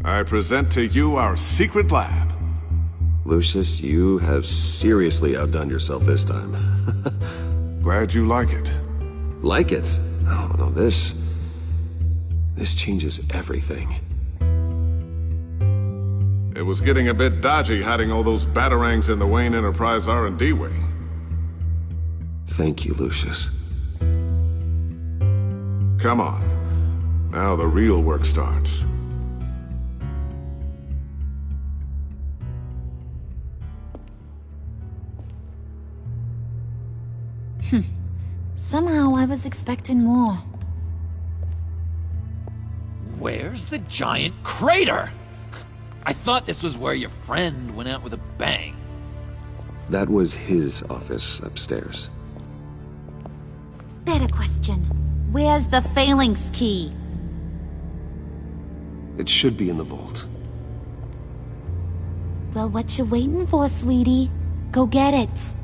I present to you our secret lab. Lucius, you have seriously outdone yourself this time. Glad you like it. Like it? Oh, no, this changes everything. It was getting a bit dodgy hiding all those batarangs in the Wayne Enterprise R&D wing. Thank you, Lucius. Come on. Now the real work starts. Somehow I was expecting more. Where's the giant crater? I thought this was where your friend went out with a bang. That was his office upstairs. Better question. Where's the phalanx key? It should be in the vault. Well, what you waiting for, sweetie? Go get it.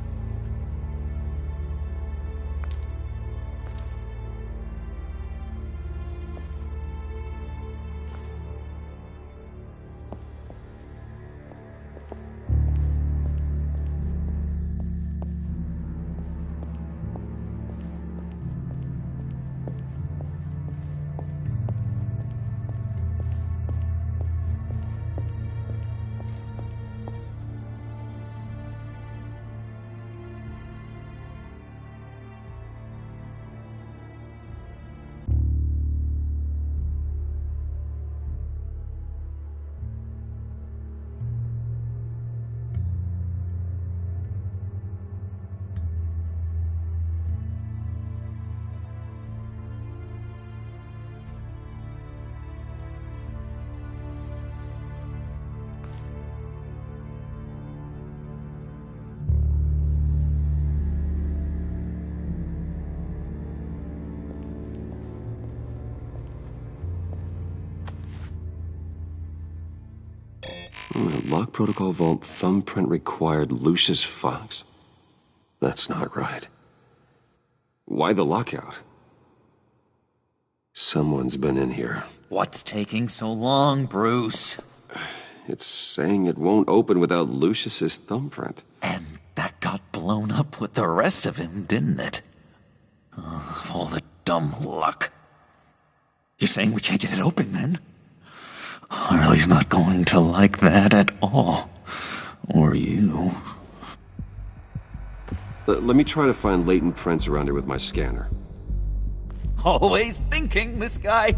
Lock protocol vault thumbprint required Lucius Fox. That's not right. Why the lockout? Someone's been in here. What's taking so long, Bruce? It's saying it won't open without Lucius's thumbprint. And that got blown up with the rest of him, didn't it? All the dumb luck. You're saying we can't get it open, then? Harley's not going to like that at all. Or you. Let me try to find latent prints around here with my scanner. Always thinking, this guy.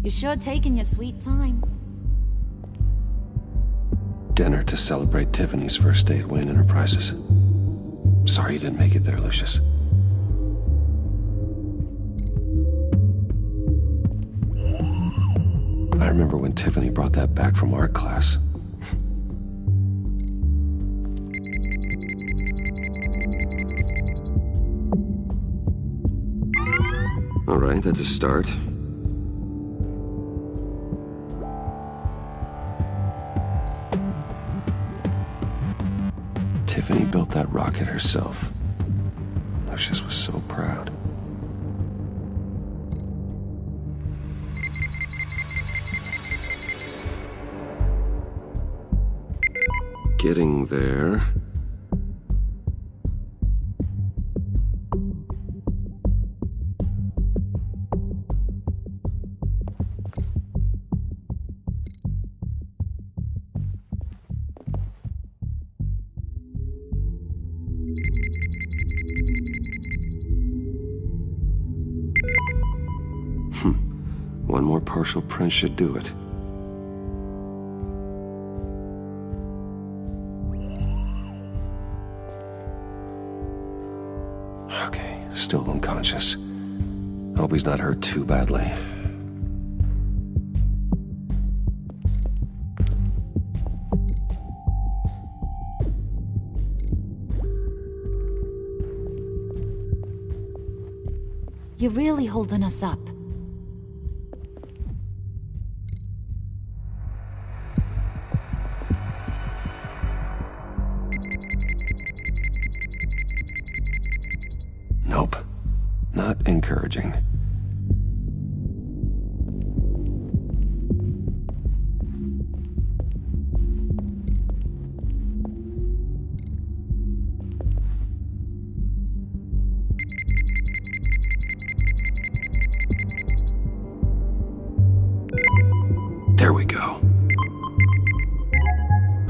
You're sure taking your sweet time. Dinner to celebrate Tiffany's first day at Wayne Enterprises. Sorry you didn't make it there, Lucius. I remember when Tiffany brought that back from art class. All right, that's a start. Tiffany built that rocket herself. Lucius was so proud. Getting there. One more partial print should do it. Okay, still unconscious. Hope he's not hurt too badly. You're really holding us up. encouraging. There we go.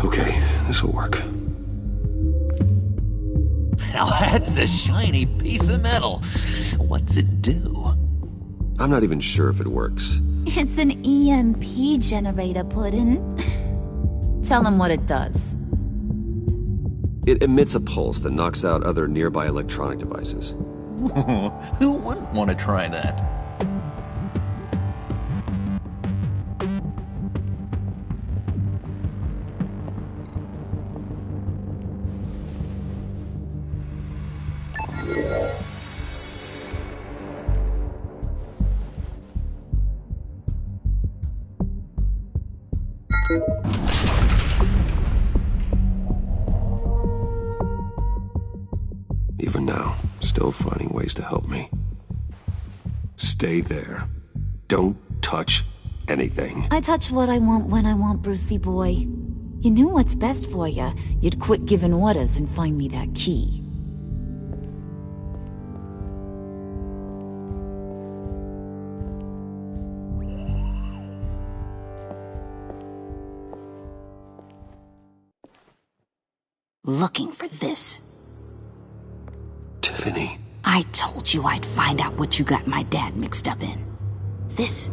Okay, this'll work. Now that's a shiny piece of metal. What's it do? I'm not even sure if it works. It's an EMP generator, Puddin'. Tell him what it does. It emits a pulse that knocks out other nearby electronic devices. Who wouldn't want to try that? Even now, still finding ways to help me. Stay there. Don't touch anything. I touch what I want when I want, Brucey boy. You knew what's best for you. You'd quit giving orders and find me that key. Looking for this. Tiffany. I told you I'd find out what you got my dad mixed up in. This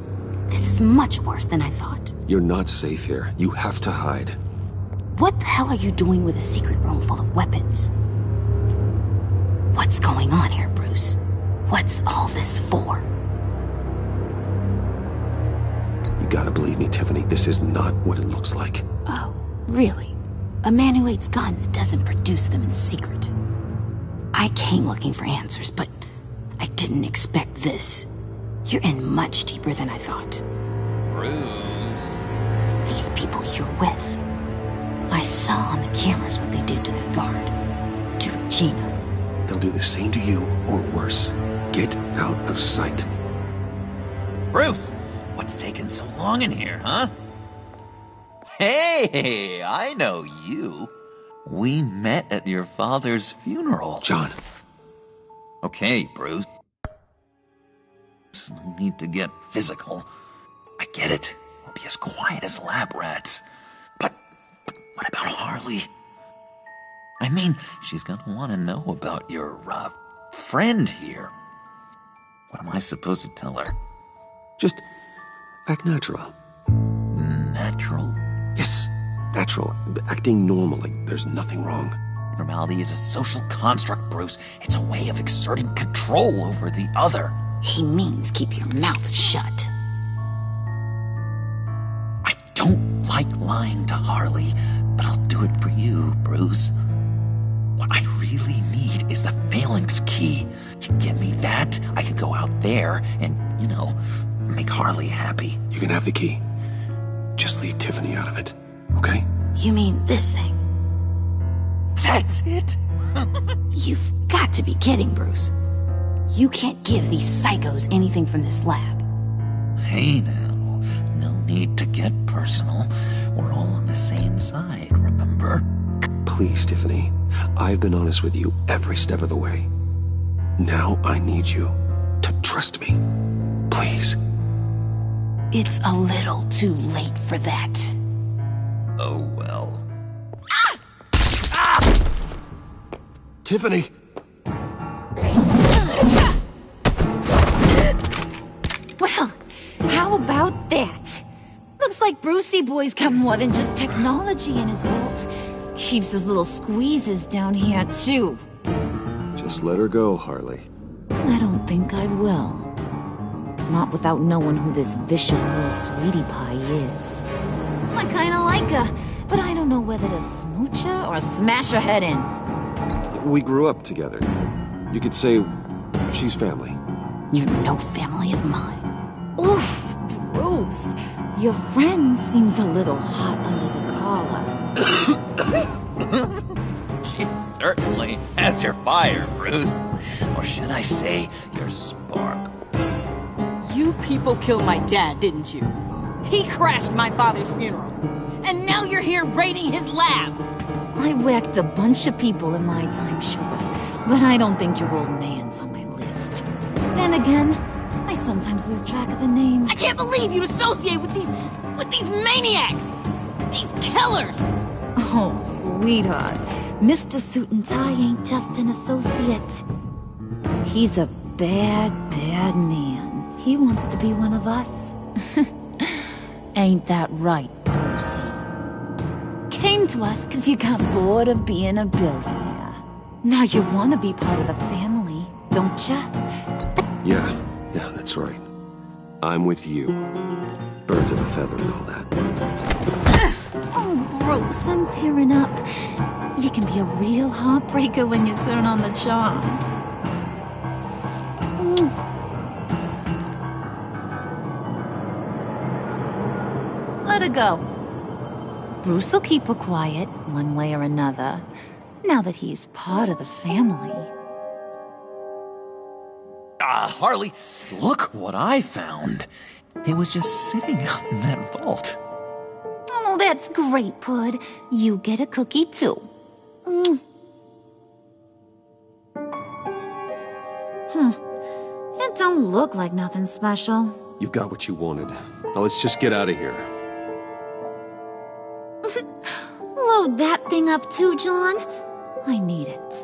is much worse than I thought. You're not safe here. You have to hide. What the hell are you doing with a secret room full of weapons? What's going on here, Bruce? What's all this for? You gotta believe me, Tiffany. This is not what it looks like. Oh, really? A man who hates guns doesn't produce them in secret. I came looking for answers, but I didn't expect this. You're in much deeper than I thought. Bruce. These people you're with. I saw on the cameras what they did to that guard. To Regina. They'll do the same to you, or worse. Get out of sight. Bruce, what's taking so long in here, huh? Hey, I know you. We met at your father's funeral. John. Okay, Bruce. No need to get physical. I get it. We'll be as quiet as lab rats. But what about Harley? I mean, she's gonna want to know about your, friend here. What am I supposed to tell her? Just act natural. Natural? Yes, natural. Acting normally. There's nothing wrong. Normality is a social construct, Bruce. It's a way of exerting control over the other. He means keep your mouth shut. I don't like lying to Harley, but I'll do it for you, Bruce. What I really need is the phalanx key. You give me that, I can go out there and, make Harley happy. You can have the key. Just leave Tiffany out of it, okay? You mean this thing? That's it? You've got to be kidding, Bruce. You can't give these psychos anything from this lab. Hey now, no need to get personal. We're all on the same side, remember? Please, Tiffany. I've been honest with you every step of the way. Now I need you to trust me. Please. It's a little too late for that. Oh well. Tiffany! Well, how about that? Looks like Brucey Boy's got more than just technology in his vault. Keeps his little squeezes down here, too. Just let her go, Harley. I don't think I will. Not without knowing who this vicious little sweetie pie is. I kinda like her, but I don't know whether to smooch her or smash her head in. We grew up together. You could say she's family. You're no family of mine. Oof, Bruce. Your friend seems a little hot under the collar. She certainly has your fire, Bruce. Or should I say, your spark. You people killed my dad, didn't you? He crashed my father's funeral. And now you're here raiding his lab! I whacked a bunch of people in my time, Sugar, but I don't think your old man's on my list. Then again, I sometimes lose track of the names. I can't believe you'd associate with these maniacs! These killers! Oh, sweetheart. Mr. Suit and Tie ain't just an associate. He's a bad, bad man. He wants to be one of us. Ain't that right, Brucey? Came to us because you got bored of being a billionaire. Now you want to be part of the family, don't ya? Yeah, that's right. I'm with you. Birds of a feather and all that. Oh, Bruce, I'm tearing up. You can be a real heartbreaker when you turn on the charm. Let her go. Bruce will keep her quiet, one way or another, now that he's part of the family. Harley, look what I found. It was just sitting out in that vault. Oh, that's great, Pud. You get a cookie, too. It don't look like nothing special. You've got what you wanted. Now let's just get out of here. Load that thing up too, John. I need it.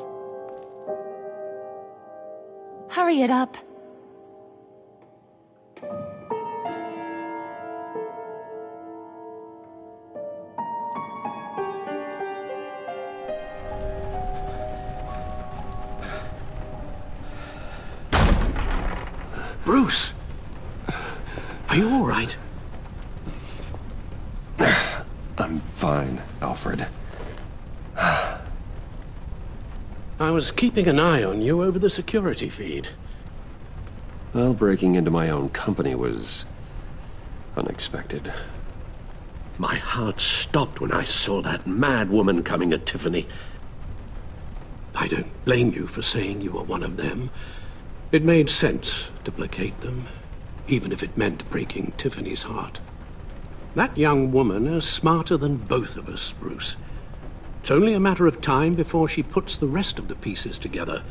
Hurry it up. Bruce! Are you all right? I'm fine, Alfred. I was keeping an eye on you over the security feed. Well, breaking into my own company was unexpected. My heart stopped when I saw that mad woman coming at Tiffany. I don't blame you for saying you were one of them. It made sense to placate them, even if it meant breaking Tiffany's heart. That young woman is smarter than both of us, Bruce. It's only a matter of time before she puts the rest of the pieces together.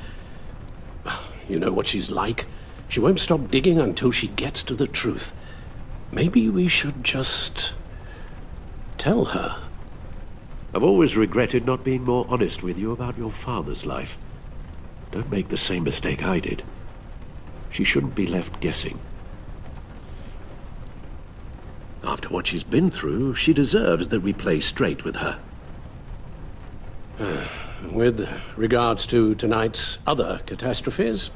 You know what she's like. She won't stop digging until she gets to the truth. Maybe we should just tell her. I've always regretted not being more honest with you about your father's life. Don't make the same mistake I did. She shouldn't be left guessing. After what she's been through, she deserves that we play straight with her. With regards to tonight's other catastrophes?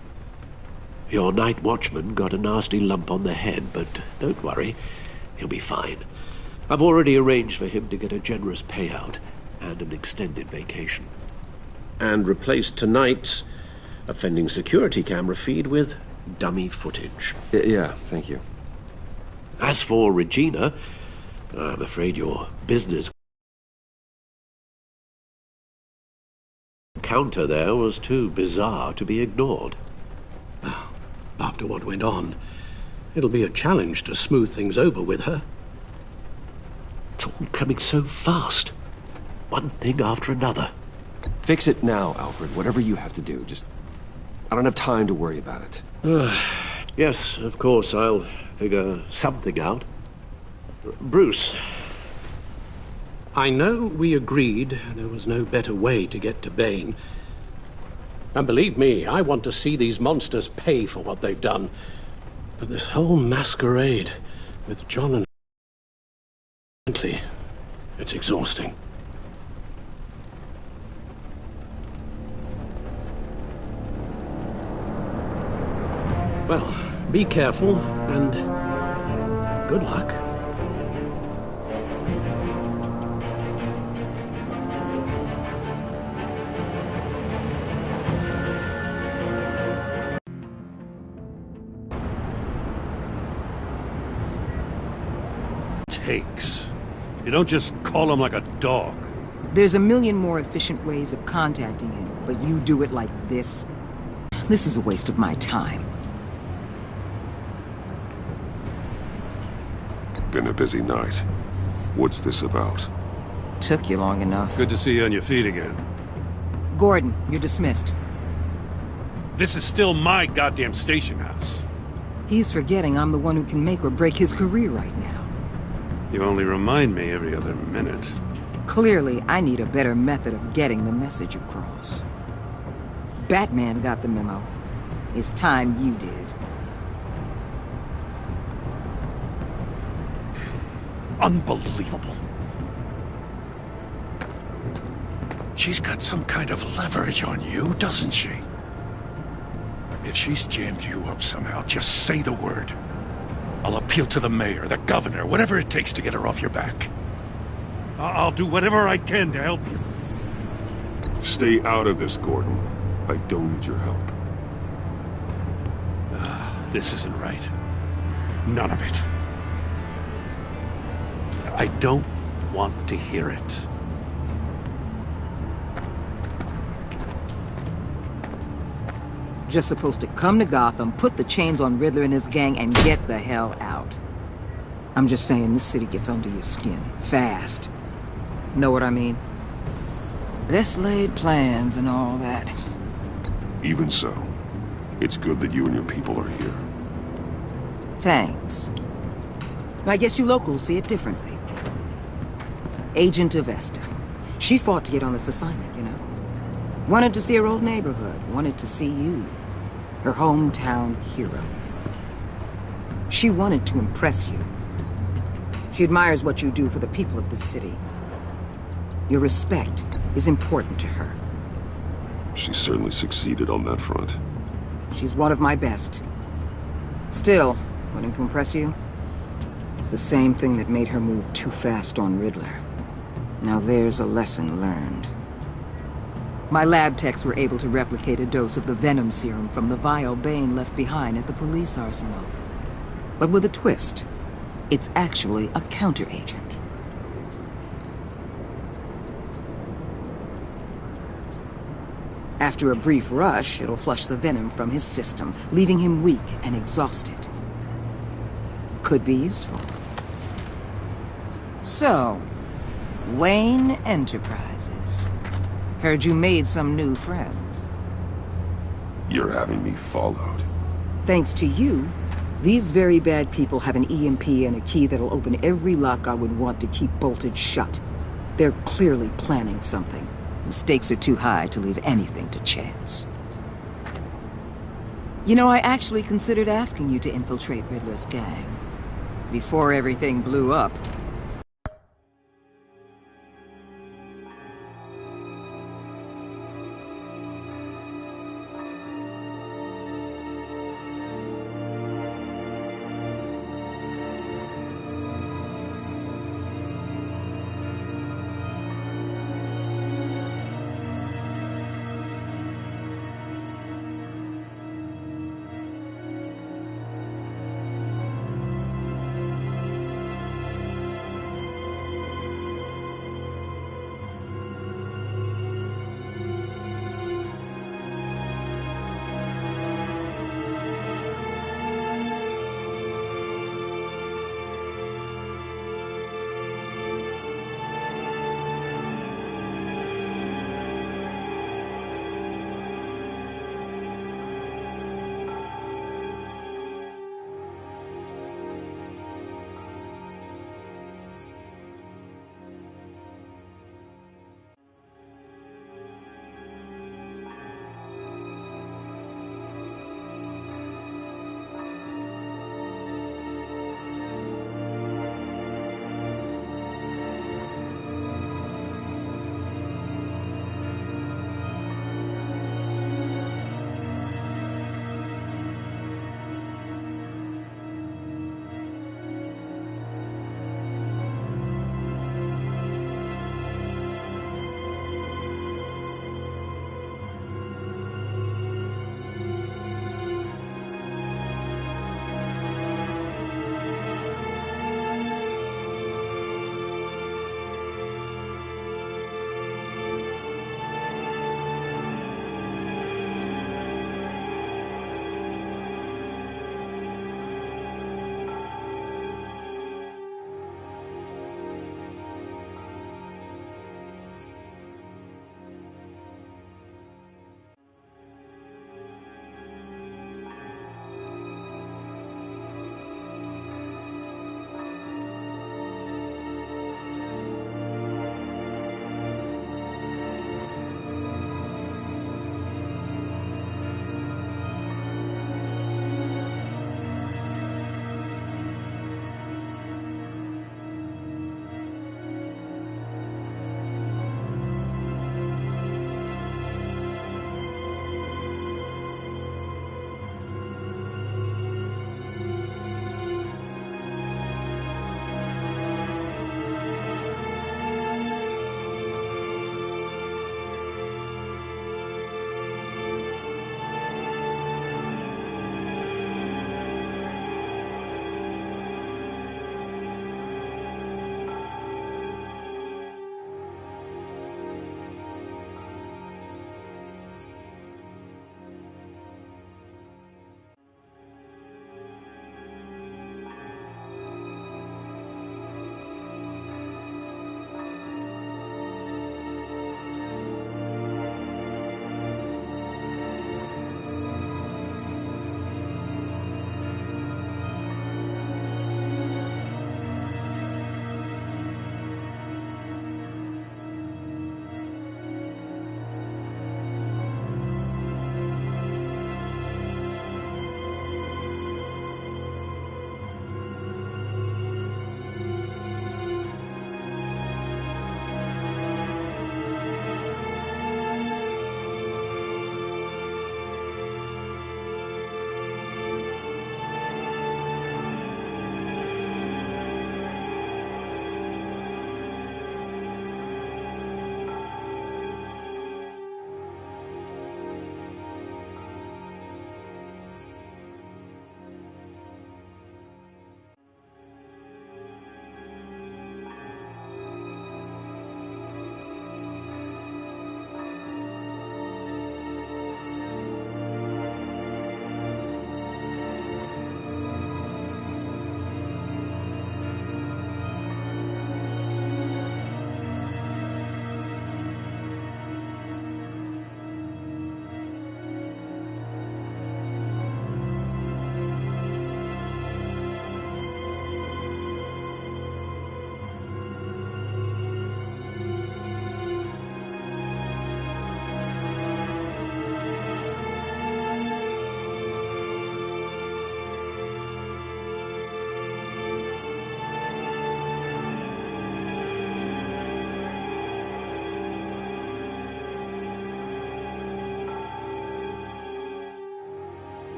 Your night watchman got a nasty lump on the head, but don't worry, he'll be fine. I've already arranged for him to get a generous payout and an extended vacation. And replaced tonight's offending security camera feed with dummy footage. Yeah, thank you. As for Regina, I'm afraid your business counter there was too bizarre to be ignored. After what went on, it'll be a challenge to smooth things over with her. It's all coming so fast. One thing after another. Fix it now, Alfred. Whatever you have to do. Just... I don't have time to worry about it. Yes, of course, I'll figure something out. Bruce. I know we agreed there was no better way to get to Bane. And believe me, I want to see these monsters pay for what they've done. But this whole masquerade with John and Bentley, it's exhausting. Well, be careful and good luck. Takes. You don't just call him like a dog. There's a million more efficient ways of contacting him, but you do it like this? This is a waste of my time. Been a busy night. What's this about? Took you long enough. Good to see you on your feet again. Gordon, you're dismissed. This is still my goddamn station house. He's forgetting I'm the one who can make or break his career right now. You only remind me every other minute. Clearly, I need a better method of getting the message across. Batman got the memo. It's time you did. Unbelievable. She's got some kind of leverage on you, doesn't she? If she's jammed you up somehow, just say the word. I'll appeal to the mayor, the governor, whatever it takes to get her off your back. I'll do whatever I can to help you. Stay out of this, Gordon. I don't need your help. This isn't right. None of it. I don't want to hear it. Just supposed to come to Gotham, put the chains on Riddler and his gang, and get the hell out. I'm just saying, this city gets under your skin. Fast. Know what I mean? Best laid plans and all that. Even so, it's good that you and your people are here. Thanks. I guess you locals see it differently. Agent Avesta. She fought to get on this assignment, you know? Wanted to see her old neighborhood. Wanted to see you. Her hometown hero. She wanted to impress you. She admires what you do for the people of the city. Your respect is important to her. She certainly succeeded on that front. She's one of my best. Still, wanting to impress you? It's the same thing that made her move too fast on Riddler. Now there's a lesson learned. My lab techs were able to replicate a dose of the venom serum from the vial Bane left behind at the police arsenal. But with a twist. It's actually a counteragent. After a brief rush, it'll flush the venom from his system, leaving him weak and exhausted. Could be useful. So, Wayne Enterprises. Heard you made some new friends. You're having me followed. Thanks to you, these very bad people have an EMP and a key that'll open every lock I would want to keep bolted shut. They're clearly planning something. The stakes are too high to leave anything to chance. You know, I actually considered asking you to infiltrate Riddler's gang. Before everything blew up.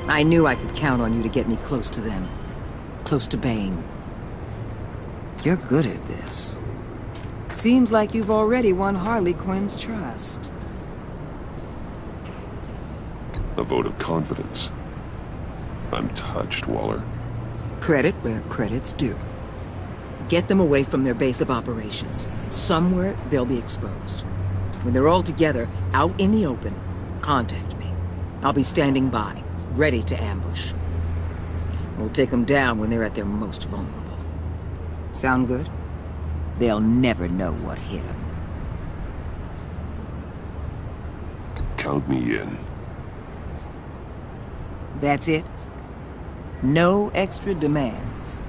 I knew I could count on you to get me close to them. Close to Bane. You're good at this. Seems like you've already won Harley Quinn's trust. A vote of confidence. I'm touched, Waller. Credit where credit's due. Get them away from their base of operations. Somewhere they'll be exposed. When they're all together, out in the open, contact me. I'll be standing by, ready to ambush. We'll take them down when they're at their most vulnerable. Sound good? They'll never know what hit them. Count me in. That's it? No extra demands?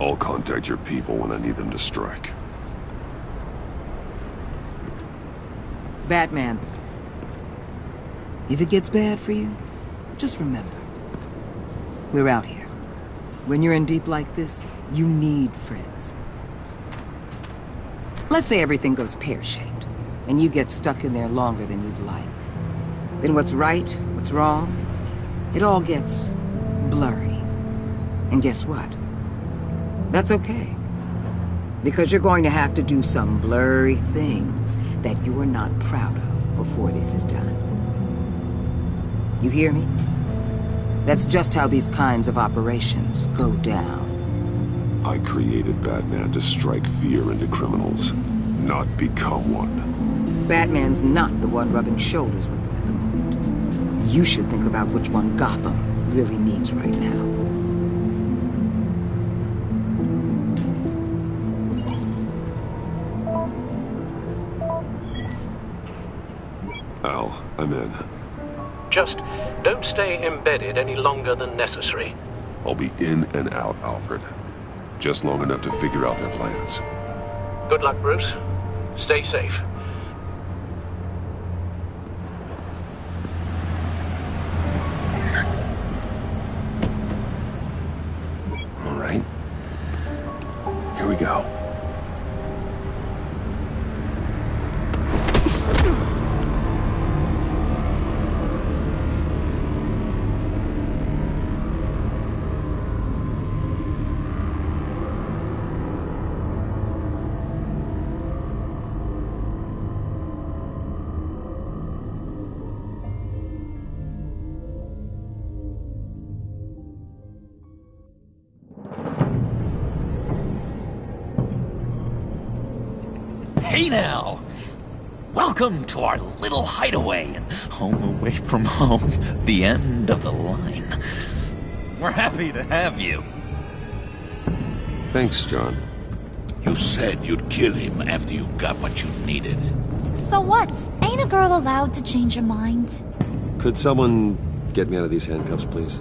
I'll contact your people when I need them to strike. Batman. If it gets bad for you, just remember. We're out here. When you're in deep like this, you need friends. Let's say everything goes pear-shaped, and you get stuck in there longer than you'd like. Then what's right, what's wrong, it all gets blurry. And guess what? That's okay. Because you're going to have to do some blurry things that you are not proud of before this is done. You hear me? That's just how these kinds of operations go down. I created Batman to strike fear into criminals, not become one. Batman's not the one rubbing shoulders with them at the moment. You should think about which one Gotham really needs right now. Al, I'm in. Just don't stay embedded any longer than necessary. I'll be in and out, Alfred. Just long enough to figure out their plans. Good luck, Bruce. Stay safe. All right. Here we go. Hey now! Welcome to our little hideaway and home away from home, the end of the line. We're happy to have you. Thanks, John. You said you'd kill him after you got what you needed. So what? Ain't a girl allowed to change her mind? Could someone get me out of these handcuffs, please?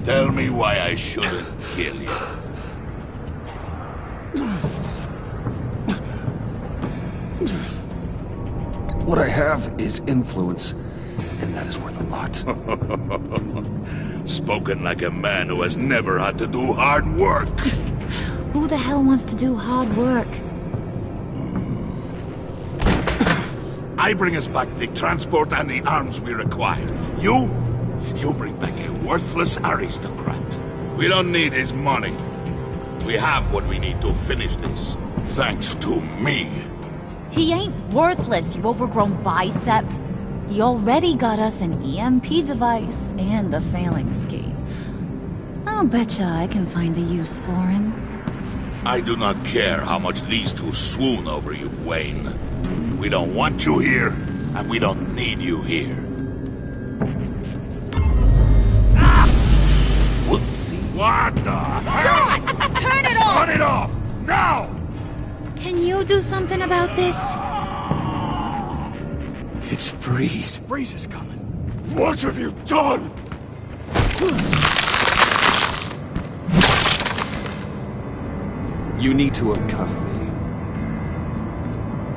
Tell me why I shouldn't kill you. What I have is influence, and that is worth a lot. Spoken like a man who has never had to do hard work. Who the hell wants to do hard work? I bring us back the transport and the arms we require. You bring back a worthless aristocrat. We don't need his money. We have what we need to finish this, thanks to me. He ain't worthless, you overgrown bicep. He already got us an EMP device and the phalanx key. I'll betcha I can find a use for him. I do not care how much these two swoon over you, Wayne. We don't want you here, and we don't need you here. Whoopsie. What the hell? John! Turn it off! Turn it off! Now! Can you do something about this? It's Freeze. Freeze is coming. What have you done? You need to uncuff me.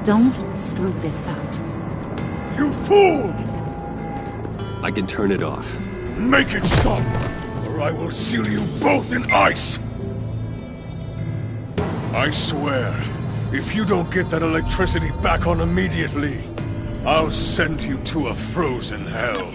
Don't screw this up. You fool! I can turn it off. Make it stop, or I will seal you both in ice! I swear, if you don't get that electricity back on immediately, I'll send you to a frozen hell.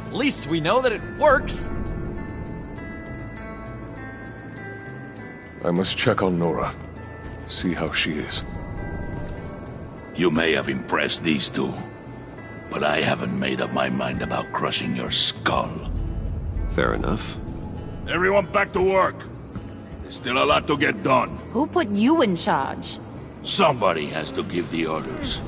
At least we know that it works. I must check on Nora. See how she is. You may have impressed these two, but I haven't made up my mind about crushing your skull. Fair enough. Everyone back to work. There's still a lot to get done. Who put you in charge? Somebody has to give the orders.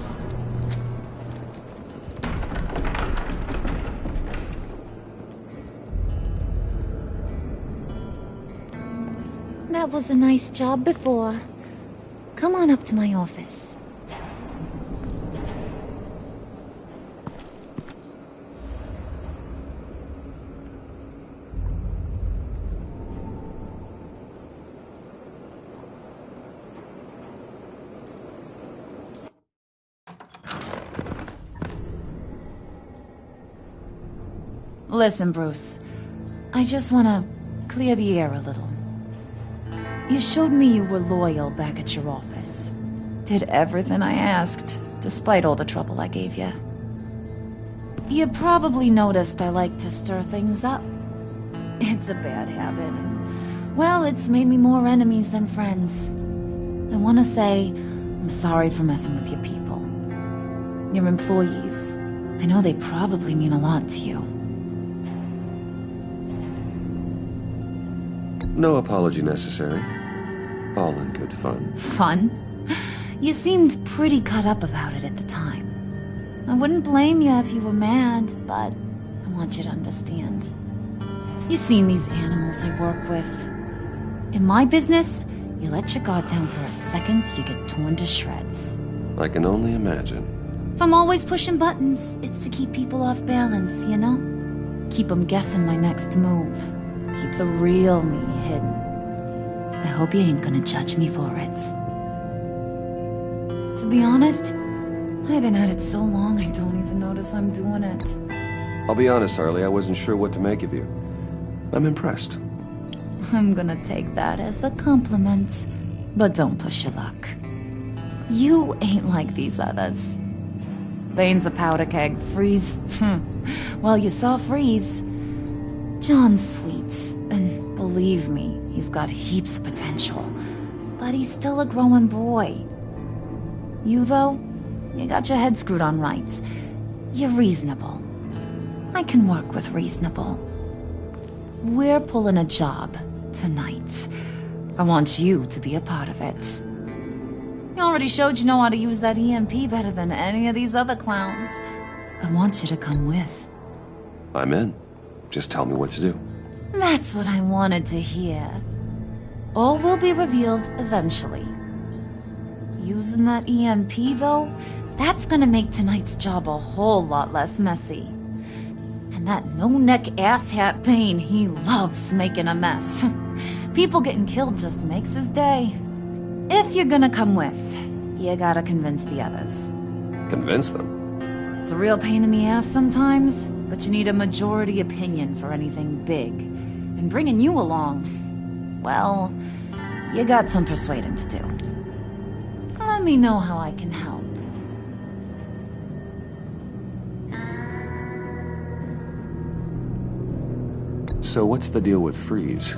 That was a nice job before. Come on up to my office. Listen, Bruce. I just want to clear the air a little. You showed me you were loyal back at your office. Did everything I asked, despite all the trouble I gave you. You probably noticed I like to stir things up. It's a bad habit, and, well, it's made me more enemies than friends. I want to say I'm sorry for messing with your people. Your employees. I know they probably mean a lot to you. No apology necessary. All in good fun. Fun? You seemed pretty cut up about it at the time. I wouldn't blame you if you were mad, but I want you to understand. You've seen these animals I work with. In my business, you let your guard down for a second, you get torn to shreds. I can only imagine. If I'm always pushing buttons, it's to keep people off balance, you know? Keep them guessing my next move. Keep the real me hidden. I hope you ain't gonna judge me for it. To be honest, I've been at it so long I don't even notice I'm doing it. I'll be honest, Harley, I wasn't sure what to make of you. I'm impressed. I'm gonna take that as a compliment. But don't push your luck. You ain't like these others. Bane's a powder keg. Freeze. Well, you saw Freeze. John's sweet, and believe me, he's got heaps of potential. But he's still a growing boy. You, though, you got your head screwed on right. You're reasonable. I can work with reasonable. We're pulling a job tonight. I want you to be a part of it. You already showed you know how to use that EMP better than any of these other clowns. I want you to come with. I'm in. Just tell me what to do. That's what I wanted to hear. All will be revealed eventually. Using that EMP, though, that's gonna make tonight's job a whole lot less messy. And that no-neck asshat Bane, he loves making a mess. People getting killed just makes his day. If you're gonna come with, you gotta convince the others. Convince them? It's a real pain in the ass sometimes, but you need a majority opinion for anything big. And bringing you along, well, you got some persuading to do. Let me know how I can help. So what's the deal with Freeze?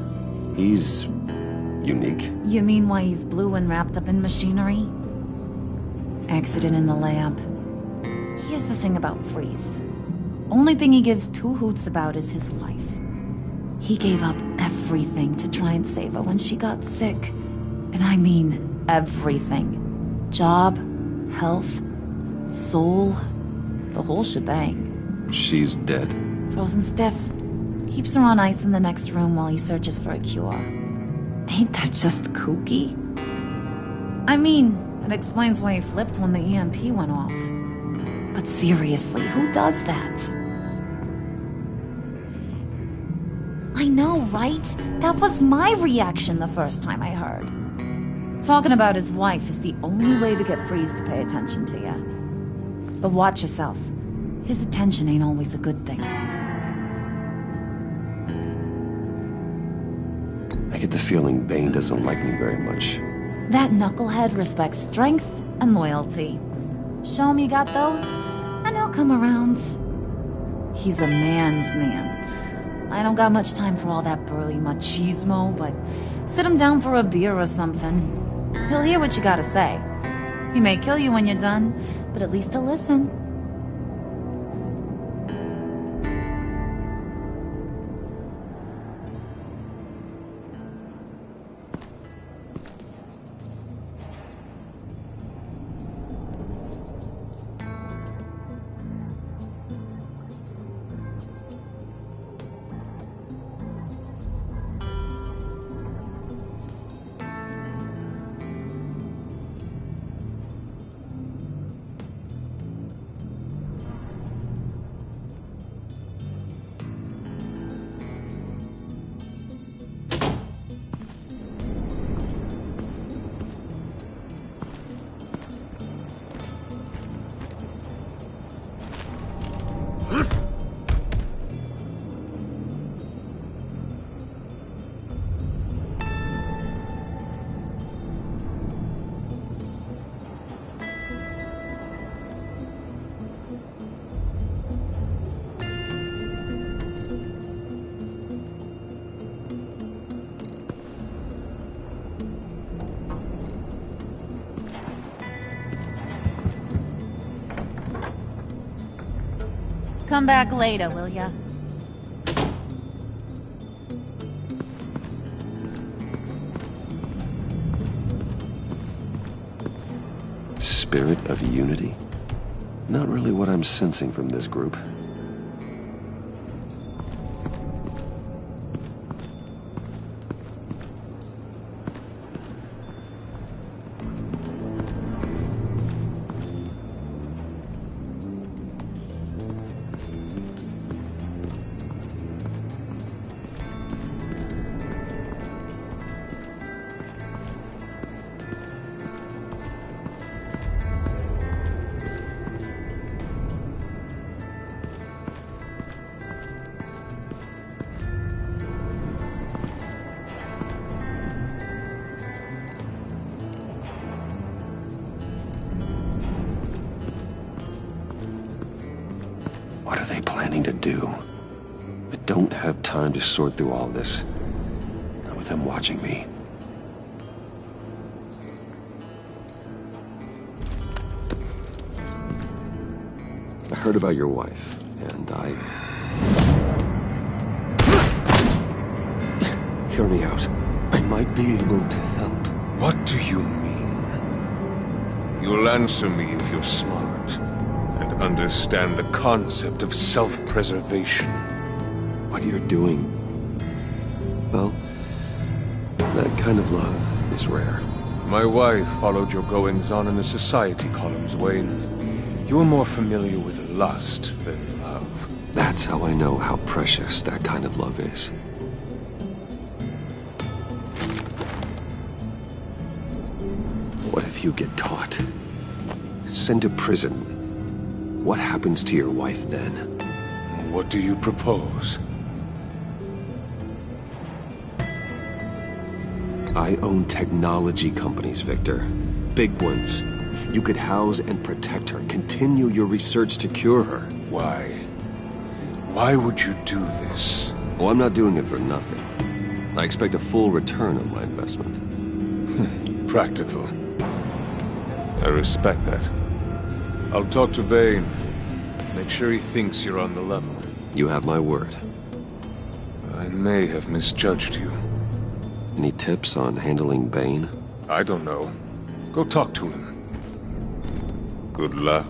He's... unique? You mean why he's blue and wrapped up in machinery? Accident in the lab. Here's the thing about Freeze. Only thing he gives two hoots about is his wife. He gave up everything to try and save her when she got sick. And I mean everything. Job, health, soul, the whole shebang. She's dead. Frozen stiff. Keeps her on ice in the next room while he searches for a cure. Ain't that just kooky? I mean, it explains why he flipped when the EMP went off. But seriously, who does that? I know, right? That was my reaction the first time I heard. Talking about his wife is the only way to get Freeze to pay attention to you. But watch yourself. His attention ain't always a good thing. I get the feeling Bane doesn't like me very much. That knucklehead respects strength and loyalty. Show him you got those, and he'll come around. He's a man's man. I don't got much time for all that burly machismo, but sit him down for a beer or something. He'll hear what you gotta say. He may kill you when you're done, but at least he'll listen. Come back later, will ya? Spirit of unity? Not really what I'm sensing from this group. What are they planning to do? I don't have time to sort through all this. Not with them watching me. I heard about your wife, and Hear me out. I might be able to help. What do you mean? You'll answer me if you're smart, and understand the concept of self-preservation. What you're doing, well, that kind of love is rare. My wife followed your goings-on in the society columns, Wayne. You are more familiar with lust than love. That's how I know how precious that kind of love is. What if you get caught? Sent to prison? What happens to your wife then? What do you propose? I own technology companies, Victor. Big ones. You could house and protect her, continue your research to cure her. Why? Why would you do this? Oh, I'm not doing it for nothing. I expect a full return on my investment. Practical. I respect that. I'll talk to Bane. Make sure he thinks you're on the level. You have my word. I may have misjudged you. Any tips on handling Bane? I don't know. Go talk to him. Good luck.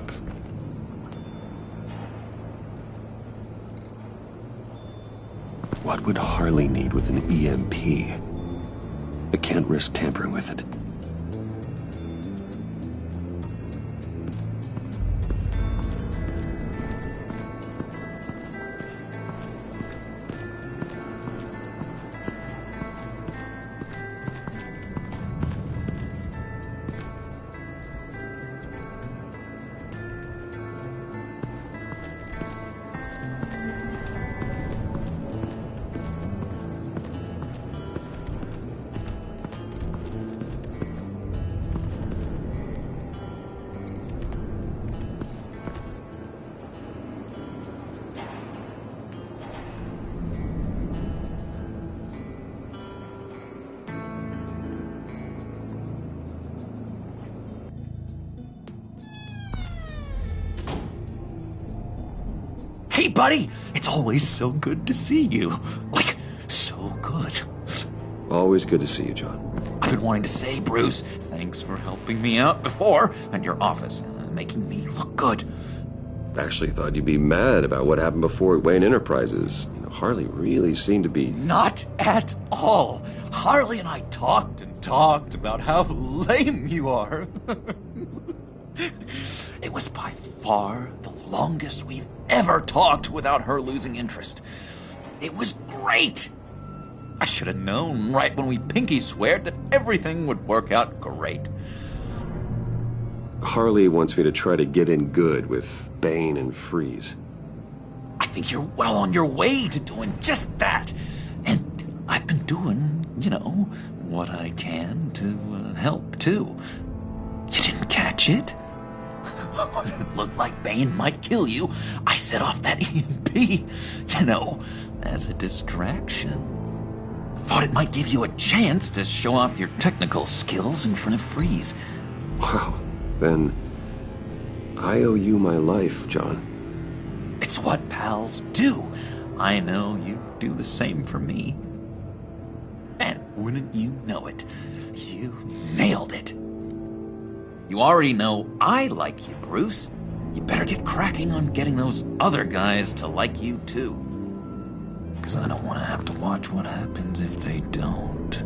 What would Harley need with an EMP? I can't risk tampering with it. Hey, buddy! It's always so good to see you. Like, so good. Always good to see you, John. I've been wanting to say, Bruce, thanks for helping me out before at your office, making me look good. Actually thought you'd be mad about what happened before at Wayne Enterprises. You know, Harley really seemed to be... Not at all. Harley and I talked and talked about how lame you are. It was by far the longest we've ever talked without her losing interest. It was great. I should have known right when we pinky sweared that everything would work out great. Harley wants me to try to get in good with Bane and Freeze. I think you're well on your way to doing just that. And I've been doing, what I can to help, too. You didn't catch it? It looked like Bane might kill you. I set off that EMP, as a distraction. Thought it might give you a chance to show off your technical skills in front of Freeze. Wow, then I owe you my life, John. It's what pals do. I know you do the same for me. And wouldn't you know it, you nailed it. You already know I like you, Bruce. You better get cracking on getting those other guys to like you, too. Because I don't want to have to watch what happens if they don't.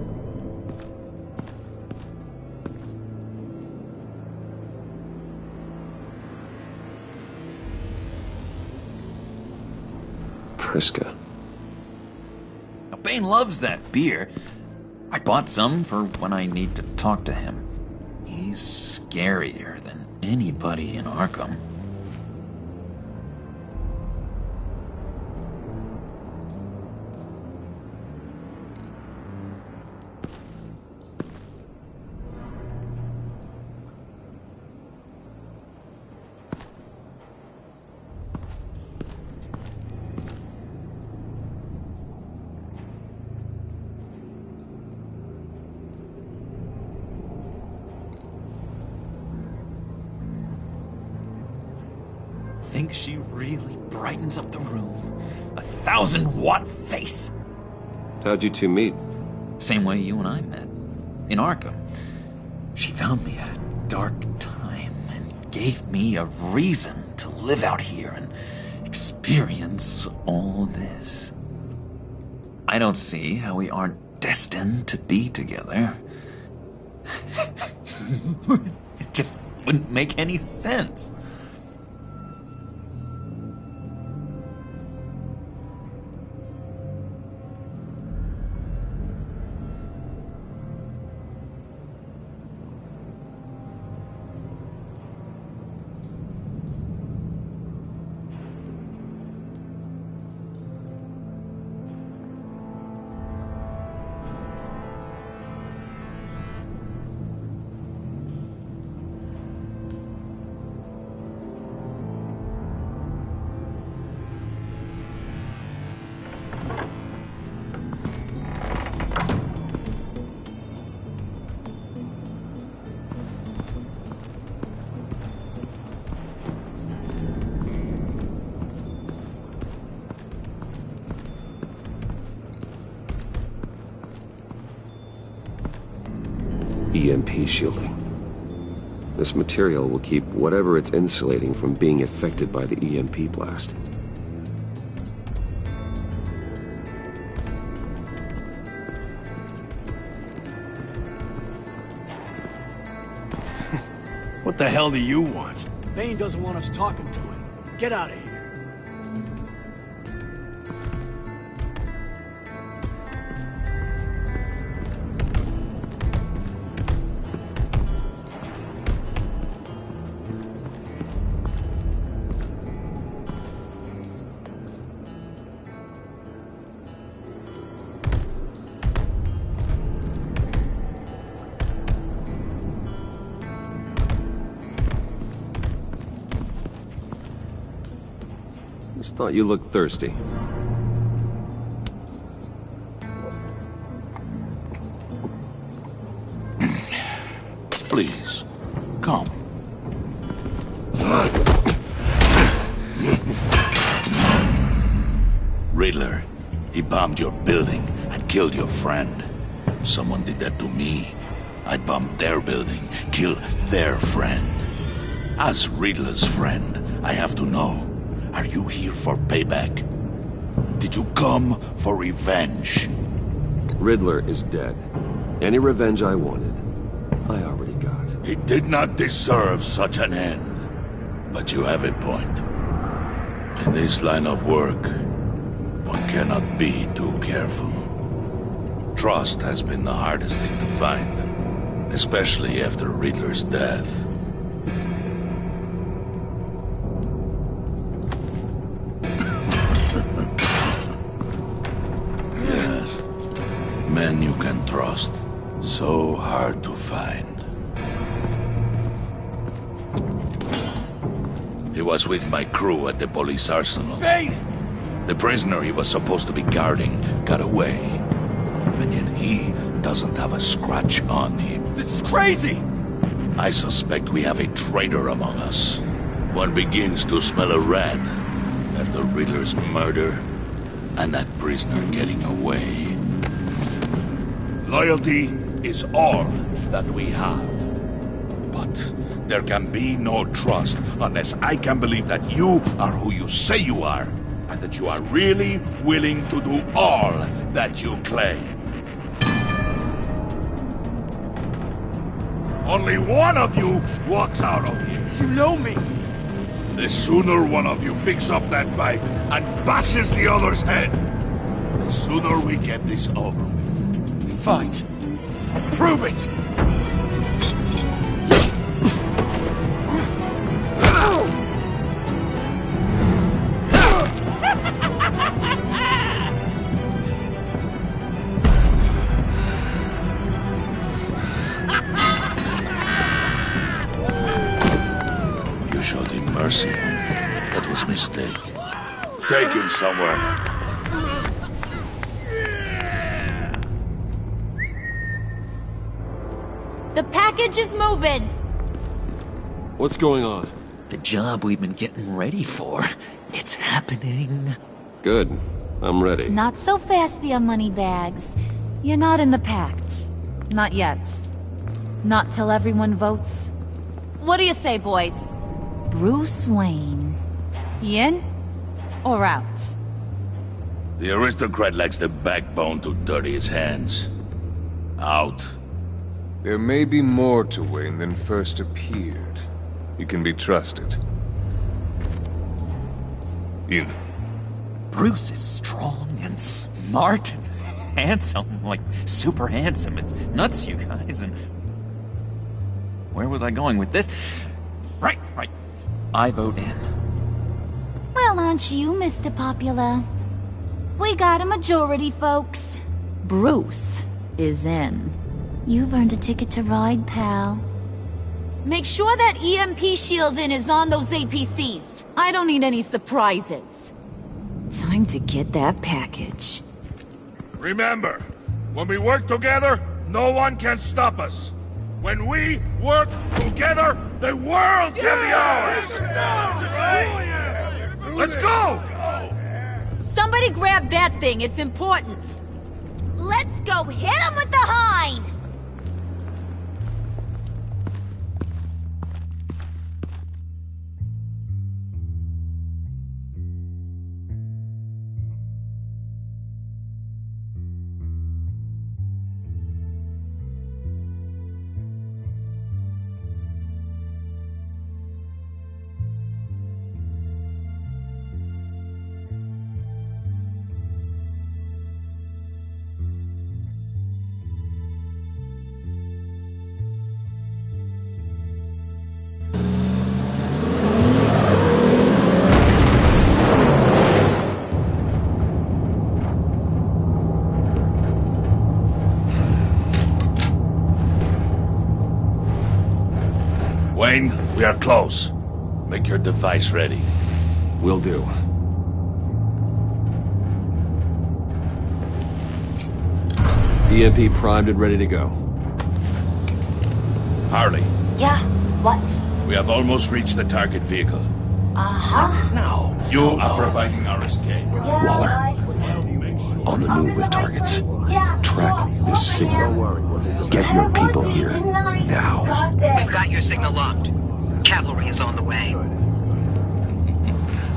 Priska. Now, Bane loves that beer. I bought some for when I need to talk to him. He's scarier than anybody in Arkham. Think she really brightens up the room. 1,000-watt face. How'd you two meet? Same way you and I met. In Arkham. She found me at a dark time and gave me a reason to live out here and experience all this. I don't see how we aren't destined to be together. It just wouldn't make any sense. EMP shielding. This material will keep whatever it's insulating from being affected by the EMP blast. What the hell do you want? Bane doesn't want us talking to him. Get out of here. Just thought you looked thirsty. Please, come. Riddler, he bombed your building and killed your friend. Someone did that to me. I'd bomb their building, kill their friend. As Riddler's friend, I have to know, are you here for payback? Did you come for revenge? Riddler is dead. Any revenge I wanted, I already got. He did not deserve such an end. But you have a point. In this line of work, one cannot be too careful. Trust has been the hardest thing to find, especially after Riddler's death. Yes, men you can trust. So hard to find. He was with my crew at the police arsenal. Bane! The prisoner he was supposed to be guarding got away. And yet he doesn't have a scratch on him. This is crazy! I suspect we have a traitor among us. One begins to smell a rat after Riddler's murder and that prisoner getting away. Loyalty is all that we have. But there can be no trust unless I can believe that you are who you say you are, and that you are really willing to do all that you claim. Only one of you walks out of here. You know me. The sooner one of you picks up that bike and bashes the other's head, the sooner we get this over with. Fine. I'll prove it! You showed him mercy. That was a mistake. Take him somewhere. The package is moving! What's going on? The job we've been getting ready for. It's happening. Good. I'm ready. Not so fast, the Moneybags. You're not in the pact. Not yet. Not till everyone votes. What do you say, boys? Bruce Wayne. He in? Or out? The aristocrat lacks the backbone to dirty his hands. Out. There may be more to Wayne than first appeared. You can be trusted. In. Bruce is strong and smart and handsome, like super handsome. It's nuts, you guys, and... Where was I going with this? Right. I vote in. Well, aren't you, Mr. Popular? We got a majority, folks. Bruce is in. You've earned a ticket to ride, pal. Make sure that EMP shielding is on those APCs. I don't need any surprises. Time to get that package. Remember, when we work together, no one can stop us. When we work together, the world can be ours! Let's go! Somebody grab that thing, it's important. Let's go hit him with the hind! We are close. Make your device ready. Will do. EMP primed and ready to go. Harley, Yeah, what? we have almost reached the target vehicle. Uh-huh. No. You are providing our escape. Waller, on the move with targets. Track this signal. Get your people here, now. We've got your signal locked. Cavalry is on the way.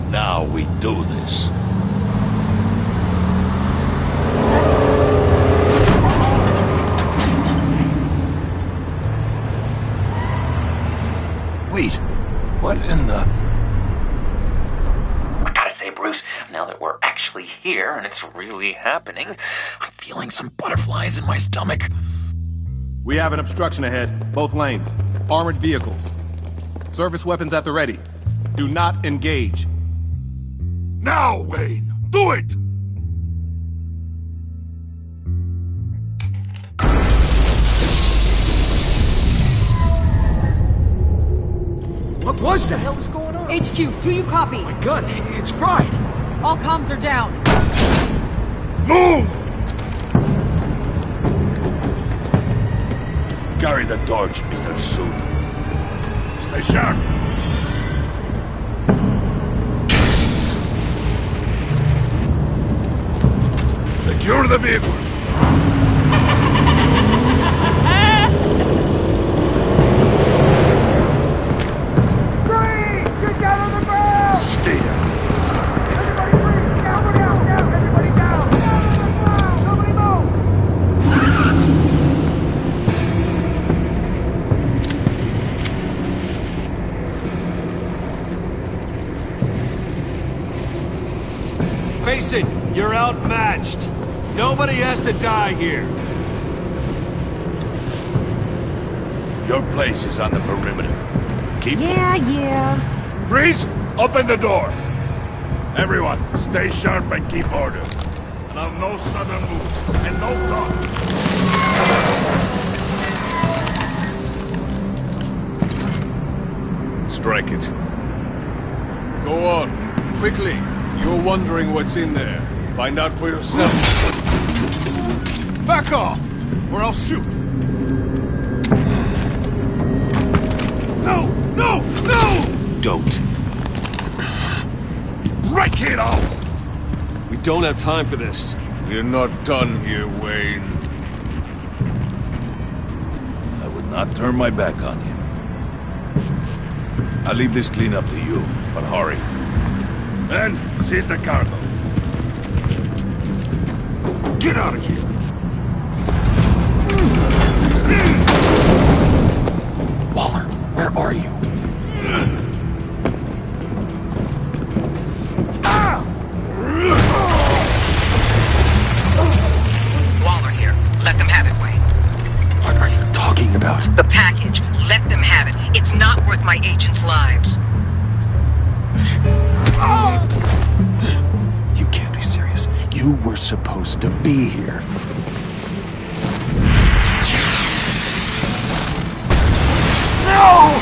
Now we do this. Wait, what in the... I gotta say, Bruce, now that we're actually here and it's really happening, I'm feeling some butterflies in my stomach. We have an obstruction ahead, both lanes. Armored vehicles. Service weapons at the ready. Do not engage. Now, Wayne! Do it! What was that? What the hell is going on? HQ, do you copy? My gun, it's fried. All comms are down. Move! Carry the torch, Mr. Suit. Stay sharp. Secure the vehicle. Stay down. Mason, you're outmatched. Nobody has to die here. Your place is on the perimeter. Keep... Yeah. Freeze! Open the door! Everyone, stay sharp and keep order. Allow no sudden moves, and no talk. Strike it. Go on. Quickly. You're wondering what's in there. Find out for yourself. Back off, or I'll shoot. No! No! No! Don't. Break it off! We don't have time for this. We're not done here, Wayne. I would not turn my back on him. I'll leave this clean up to you, but hurry. Then, seize the cargo. Get out of here! Waller, where are you? Waller here. Let them have it, Wayne. What are you talking about? The package. Let them have it. It's not worth my agents' lives. You can't be serious. You were supposed to be here. No!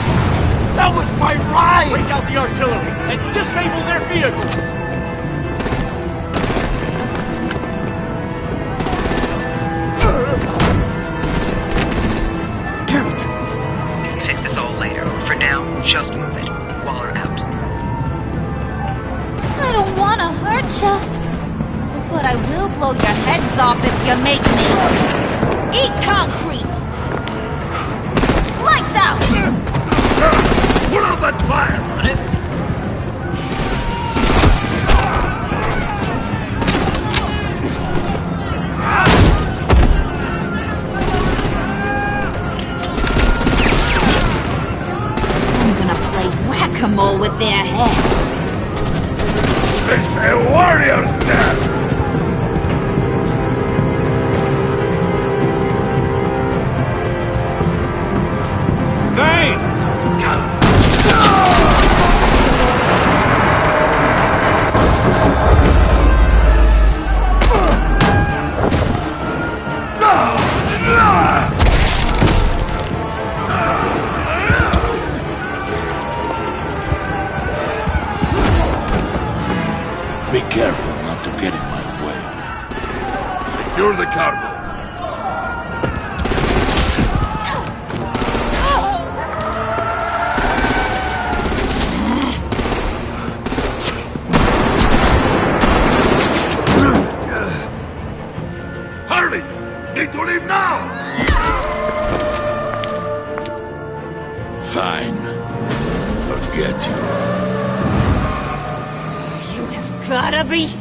That was my ride! Break out the artillery and disable their vehicles! Damn it! We can fix this all later. For now, just move it. Waller out. I don't want to hurt ya, but I will blow your heads off if you make me. Eat concrete! Lights out! Put out that fire! On it? I'm gonna play whack-a-mole with their heads. It's a warrior's death! Vane! Secure the cargo. Hurry! Need to leave now! Fine. Forget you. You have gotta be...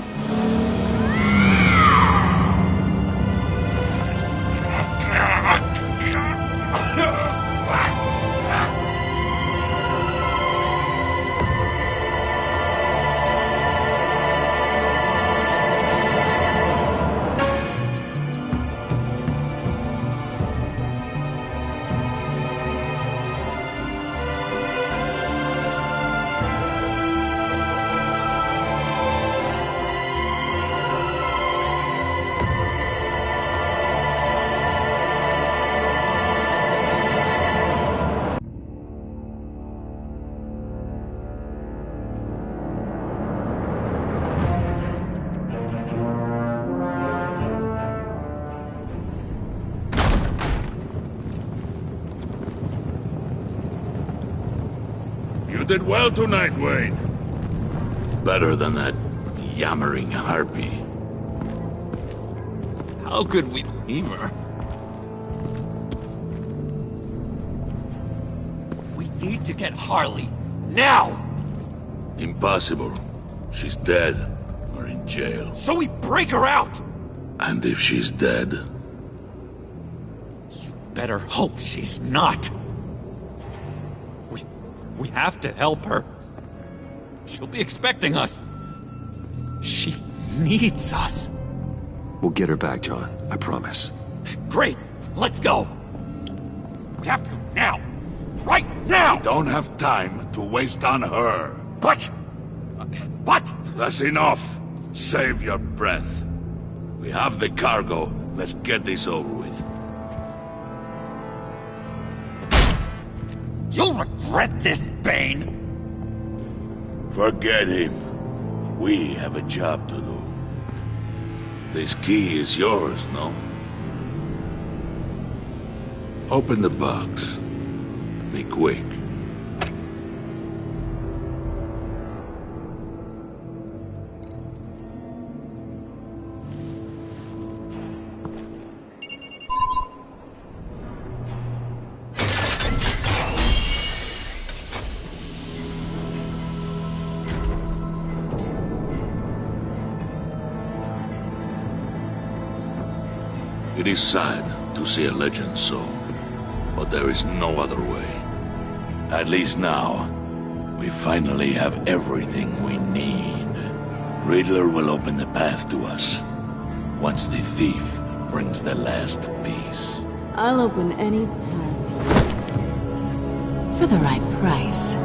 You did well tonight, Wayne. Better than that yammering harpy. How could we leave her? We need to get Harley. Now! Impossible. She's dead. Or in jail. So we break her out! And if she's dead... Better hope she's not. We have to help her. She'll be expecting us. She needs us. We'll get her back, John. I promise. Great. Let's go. We have to now. Right now! We don't have time to waste on her. But... What? That's enough. Save your breath. We have the cargo. Let's get this over with. You'll regret this, Bane! Forget him. We have a job to do. This key is yours, no? Open the box. Be quick. It is sad to see a legend so, but there is no other way. At least now, we finally have everything we need. Riddler will open the path to us, once the thief brings the last piece. I'll open any path for the right price.